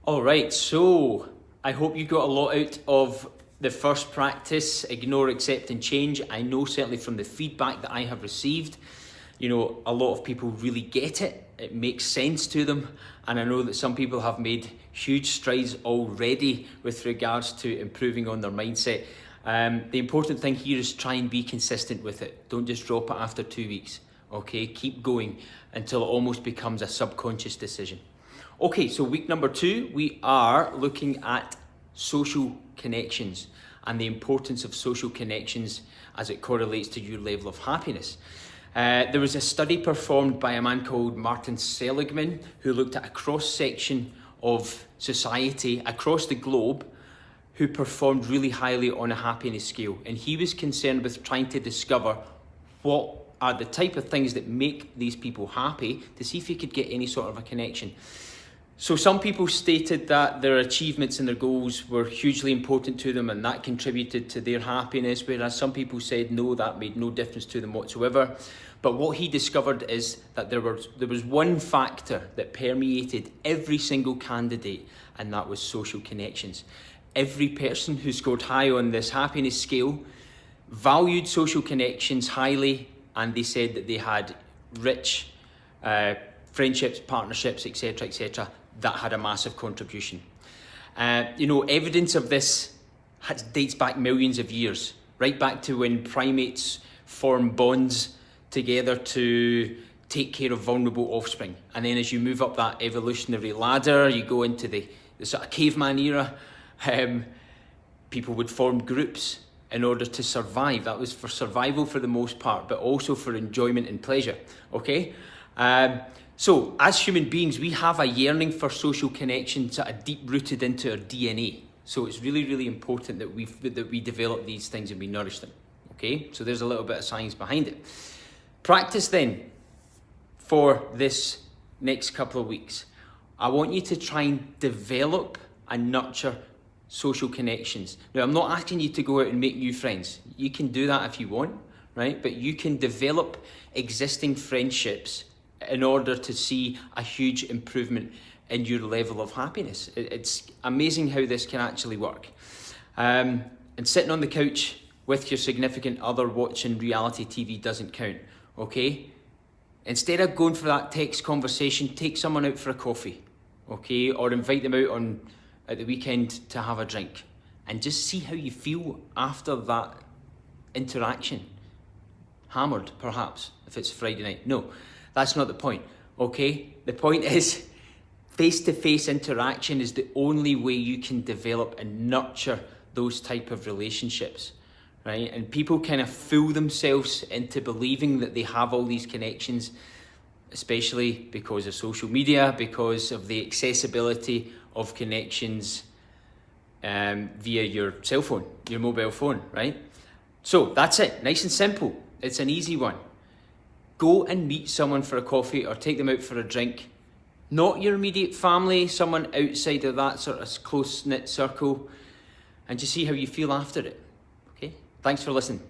All right, so I hope you got a lot out of the first practice, ignore, accept and change. I know certainly from the feedback that I have received, a lot of people really get it. It makes sense to them. And I know that some people have made huge strides already with regards to improving on their mindset. The important thing here is try and be consistent with it. Don't just drop it after 2 weeks, okay? Keep going until it almost becomes a subconscious decision. Okay, so week number 2, we are looking at social connections and the importance of social connections as it correlates to your level of happiness. There was a study performed by a man called Martin Seligman who looked at a cross-section of society across the globe who performed really highly on a happiness scale. And he was concerned with trying to discover what are the type of things that make these people happy to see if he could get any sort of a connection. So some people stated that their achievements and their goals were hugely important to them and that contributed to their happiness, whereas some people said no, that made no difference to them whatsoever. But what he discovered is that there was one factor that permeated every single candidate, and that was social connections. Every person who scored high on this happiness scale valued social connections highly, and they said that they had rich friendships, partnerships, etc., that had a massive contribution. Evidence of this dates back millions of years, right back to when primates formed bonds together to take care of vulnerable offspring. And then as you move up that evolutionary ladder, you go into the sort of caveman era, people would form groups in order to survive. That was for survival for the most part, but also for enjoyment and pleasure, okay? So as human beings, we have a yearning for social connections that are deep rooted into our DNA. So it's really, really important that we develop these things and we nourish them, okay? So there's a little bit of science behind it. Practice then for this next couple of weeks. I want you to try and develop and nurture social connections. Now, I'm not asking you to go out and make new friends. You can do that if you want, right? But you can develop existing friendships in order to see a huge improvement in your level of happiness. It's amazing how this can actually work. And sitting on the couch with your significant other watching reality TV doesn't count, okay? Instead of going for that text conversation, take someone out for a coffee, okay? Or invite them out at the weekend to have a drink and just see how you feel after that interaction. Hammered, perhaps, if it's Friday night. No, that's not the point, okay? The point is face-to-face interaction is the only way you can develop and nurture those type of relationships, right? And people kind of fool themselves into believing that they have all these connections, especially because of social media, because of the accessibility of connections via your cell phone, your mobile phone, right? So that's it, nice and simple. It's an easy one. Go and meet someone for a coffee or take them out for a drink. Not your immediate family, someone outside of that sort of close-knit circle, and just see how you feel after it, okay? Thanks for listening.